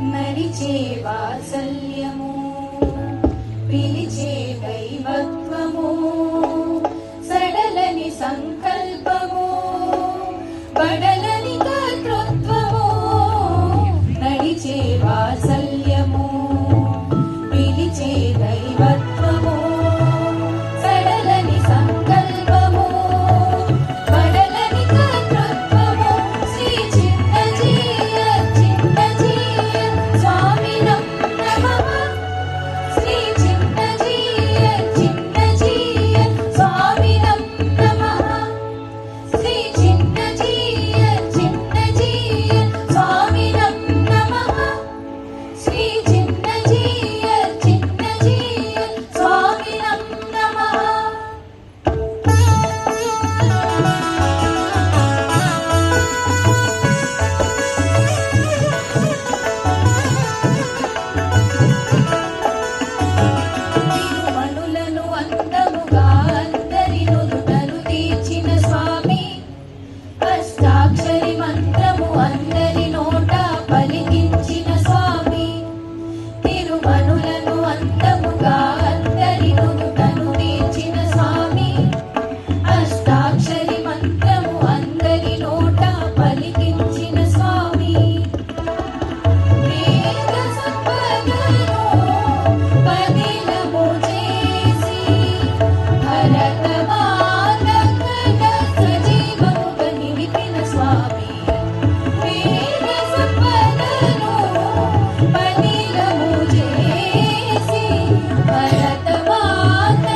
నడిచే వాత్సల్యము పిలిచే దైవత్వము సడలని సంకల్పము బడలని కర్తృత్వము నడిచే వాత్సల్యము పిలిచే దైవత్వము సడలని సంకల్పము బడలని కర్తృత్వము శ్రీ చిన్నజీయ చిన్నజీయ స్వామినం నమః శ్రీ చిన్నజీయ చిన్నజీయ స్వామినం నమః శ్రీ చిన్నజీయ చిన్నజీయ స్వామినం నమః శ్రీ చిన్నజీయ చిన్నజీయ స్వామినం నమః. తిరుమనులను అందముగా అందరి నుదుటలు తీర్చిన స్వామి అష్టాక్షరి మంత్రము అందరి నోట పలికించిన స్వామి తిరుమనులను అందముగా అందరి నుదుటలు తీర్చిన స్వామి అష్టాక్షరి మంత్రము అందరి నోట పలికించిన స్వామి వేద సంపదను పదిలము చేసి భరతమాత కథ సజీవముగా నిలిపిన స్వామి వేద సంపదను పదిలము చేసి భరతమాత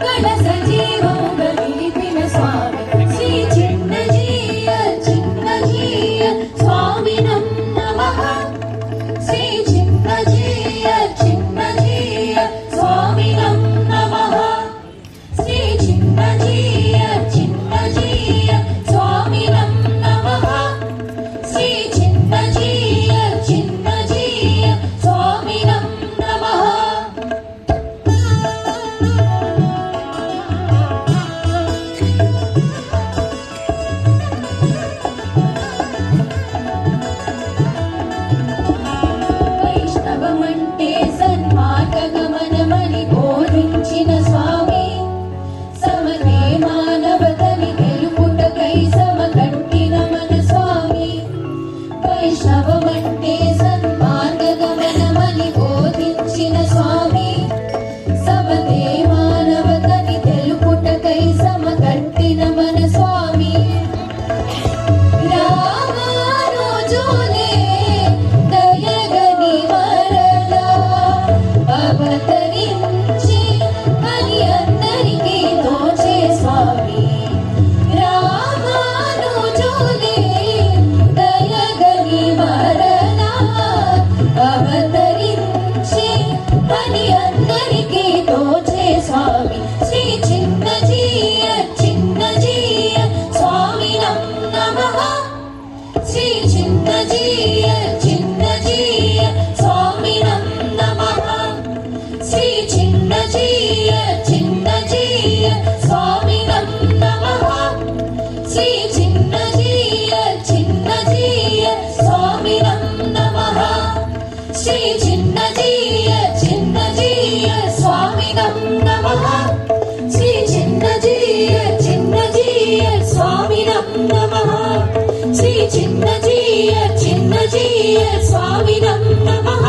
కథ సజీవముగా నిలిపిన స్వామి శ్రీ చిన్నజీయ చిన్నజీయ స్వామినం నమః శ్రీ చిన్నజీయ చిన్నజీయ స్వామినం నమః శ్రీ చిన్నజీయ చిన్నజీయ స్వామినం నమః శ్రీ చిన్నజీయ చిన్నజీయ స్వామినం నమః. వైష్ణవమంటే సన్మార్గగమనమని బోధించిన స్వామి సమతే మానవతని తెలుపుటకై సమకట్టిన మన స్వామి వైష్ణవమంటే సన్మార్గగమనమని బోధించిన స్వామి సమతే మానవతని తెలుపుటకై సమకట్టిన మన స్వామి రామానుజులే దయగని మరలా అవతరించి అని అందరికీ తోచే స్వామి రామానుజులే దయగని మరలా అవతరించి అని అందరికీ తోచే స్వామి శ్రీ చిన్నజీయ చిన్నజీయ స్వామినం నమః శ్రీ చిన్నజీయ చిన్నజీయ స్వామినం నమః శ్రీ చిన్నజీయ చిన్నజీయ స్వామినం నమః శ్రీ చిన్నజీయ చిన్నజీయ స్వామినం నమః శ్రీ చిన్నజీయ చిన్నజీయ స్వామినం నమః శ్రీ చిన్నజీయ చిన్నజీయ స్వామినం నమః శ్రీ చిన్నజీయ చిన్నజీయ స్వామినం నమః